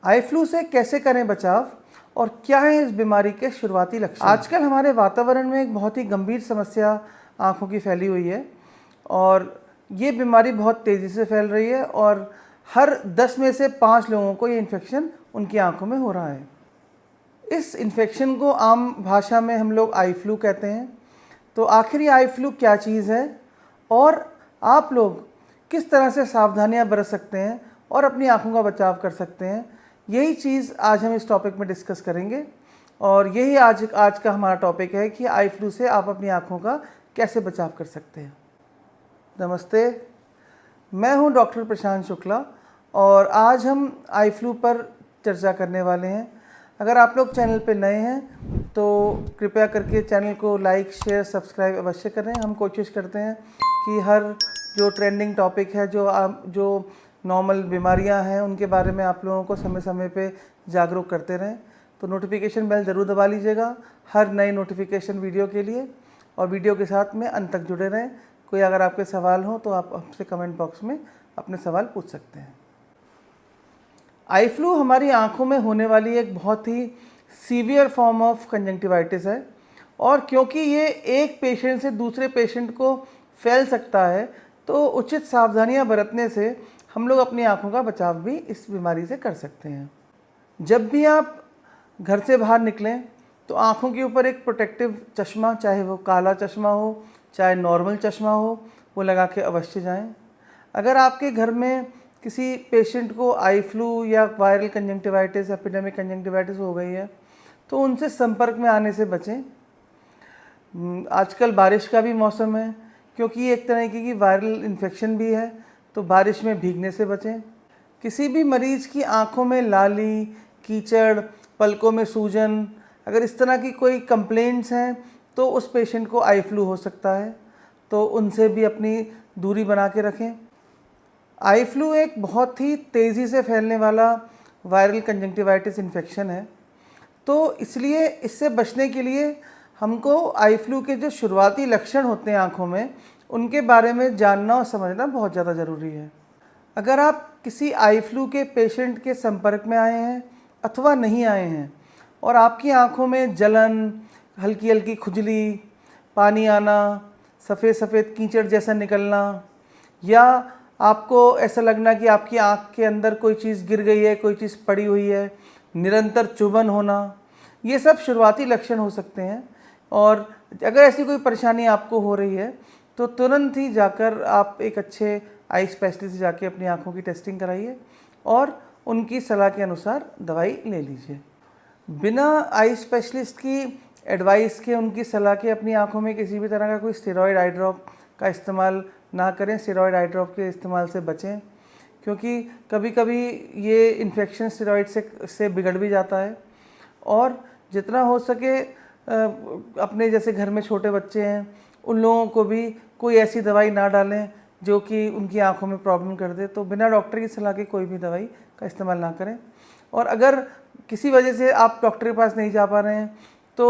Eye flu से कैसे करें बचाव और क्या है इस बीमारी के शुरुआती लक्षण। आजकल हमारे वातावरण में एक बहुत ही गंभीर समस्या आँखों की फैली हुई है और ये बीमारी बहुत तेज़ी से फैल रही है और हर 10 में से 5 लोगों को ये इन्फेक्शन उनकी आँखों में हो रहा है। इस इन्फेक्शन को आम भाषा में हम लोग आई फ्लू कहते हैं। तो आखिर ये आई फ्लू क्या चीज़ है और आप लोग किस तरह से सावधानियां बरत सकते हैं और अपनी आँखों का बचाव कर सकते हैं, यही चीज़ आज हम इस टॉपिक में डिस्कस करेंगे। और यही आज का हमारा टॉपिक है कि आई फ्लू से आप अपनी आँखों का कैसे बचाव कर सकते हैं। नमस्ते, मैं हूं डॉक्टर प्रशांत शुक्ला और आज हम आई फ्लू पर चर्चा करने वाले हैं। अगर आप लोग चैनल पे नए हैं तो कृपया करके चैनल को लाइक, शेयर, सब्सक्राइब अवश्य करें। हम कोशिश करते हैं कि हर जो ट्रेंडिंग टॉपिक है, जो नॉर्मल बीमारियां हैं, उनके बारे में आप लोगों को समय समय पे जागरूक करते रहें। तो नोटिफिकेशन बेल ज़रूर दबा लीजिएगा हर नई नोटिफिकेशन वीडियो के लिए और वीडियो के साथ में अंत तक जुड़े रहें। कोई अगर आपके सवाल हो तो आप हमसे कमेंट बॉक्स में अपने सवाल पूछ सकते हैं। आई फ्लू हमारी आँखों में होने वाली एक बहुत ही सीवियर फॉर्म ऑफ कंजंक्टिवाइटिस है और क्योंकि ये एक पेशेंट से दूसरे पेशेंट को फैल सकता है तो उचित सावधानियां बरतने से हम लोग अपनी आँखों का बचाव भी इस बीमारी से कर सकते हैं। जब भी आप घर से बाहर निकलें तो आँखों के ऊपर एक प्रोटेक्टिव चश्मा, चाहे वो काला चश्मा हो चाहे नॉर्मल चश्मा हो, वो लगा के अवश्य जाएं। अगर आपके घर में किसी पेशेंट को आई फ्लू या वायरल कंजंक्टिवाइटिस, एपिडेमिक कंजंक्टिवाइटिस हो गई है तो उनसे संपर्क में आने से बचें। आजकल बारिश का भी मौसम है, क्योंकि ये एक तरह की वायरल इन्फेक्शन भी है, तो बारिश में भीगने से बचें। किसी भी मरीज़ की आंखों में लाली, कीचड़, पलकों में सूजन, अगर इस तरह की कोई कंप्लेंट्स हैं तो उस पेशेंट को आई फ्लू हो सकता है, तो उनसे भी अपनी दूरी बना के रखें। आई फ्लू एक बहुत ही तेज़ी से फैलने वाला वायरल कंजंक्टिवाइटिस इन्फेक्शन है, तो इसलिए इससे बचने के लिए हमको आई फ्लू के जो शुरुआती लक्षण होते हैं आँखों में, उनके बारे में जानना और समझना बहुत ज़्यादा ज़रूरी है। अगर आप किसी आई फ्लू के पेशेंट के संपर्क में आए हैं अथवा नहीं आए हैं और आपकी आँखों में जलन, हल्की हल्की खुजली, पानी आना, सफ़ेद सफ़ेद कीचड़ जैसा निकलना या आपको ऐसा लगना कि आपकी आँख के अंदर कोई चीज़ गिर गई है, कोई चीज़ पड़ी हुई है, निरंतर चुभन होना, ये सब शुरुआती लक्षण हो सकते हैं। और अगर ऐसी कोई परेशानी आपको हो रही है तो तुरंत ही जाकर आप एक अच्छे आई स्पेशलिस्ट से जाके अपनी आँखों की टेस्टिंग कराइए और उनकी सलाह के अनुसार दवाई ले लीजिए। बिना आई स्पेशलिस्ट की एडवाइस के, उनकी सलाह के अपनी आँखों में किसी भी तरह का कोई स्टेरॉयड आई ड्रॉप का इस्तेमाल ना करें। स्टेरॉयड आई ड्रॉप के इस्तेमाल से बचें, क्योंकि कभी कभी ये इन्फेक्शन स्टेरॉयड से बिगड़ भी जाता है। और जितना हो सके अपने जैसे घर में छोटे बच्चे हैं, उन लोगों को भी कोई ऐसी दवाई ना डालें जो कि उनकी आंखों में प्रॉब्लम कर दे। तो बिना डॉक्टर की सलाह के कोई भी दवाई का इस्तेमाल ना करें। और अगर किसी वजह से आप डॉक्टर के पास नहीं जा पा रहे हैं तो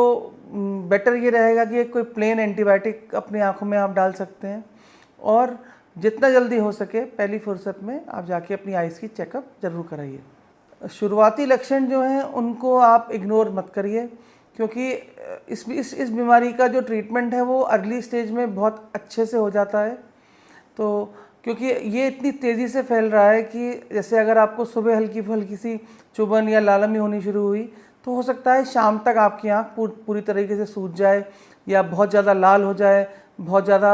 बेटर ये रहेगा कि कोई प्लेन एंटीबायोटिक अपनी आंखों में आप डाल सकते हैं और जितना जल्दी हो सके पहली फुर्सत में आप जाके अपनी आइज़ की चेकअप ज़रूर कराइए। शुरुआती लक्षण जो हैं उनको आप इग्नोर मत करिए, क्योंकि इस बीमारी का जो ट्रीटमेंट है वो अर्ली स्टेज में बहुत अच्छे से हो जाता है। तो क्योंकि ये इतनी तेज़ी से फैल रहा है कि जैसे अगर आपको सुबह हल्की हल्की सी चुभन या लालमी होनी शुरू हुई तो हो सकता है शाम तक आपकी आँख पूरी तरीके से सूज जाए या बहुत ज़्यादा लाल हो जाए, बहुत ज़्यादा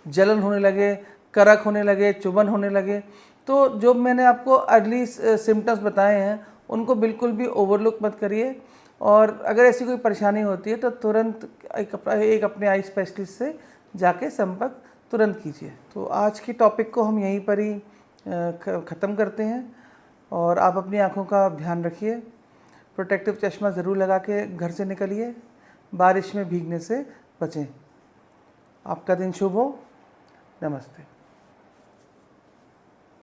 जलन होने लगे, करक होने लगे, चुभन होने लगे। तो जो मैंने आपको अर्ली सिम्टम्स बताए हैं उनको बिल्कुल भी ओवरलुक मत करिए और अगर ऐसी कोई परेशानी होती है तो तुरंत एक अपने आई स्पेशलिस्ट से जाके संपर्क तुरंत कीजिए। तो आज की टॉपिक को हम यहीं पर ही ख़त्म करते हैं और आप अपनी आँखों का ध्यान रखिए। प्रोटेक्टिव चश्मा ज़रूर लगा के घर से निकलिए, बारिश में भीगने से बचें। आपका दिन शुभ हो। नमस्ते।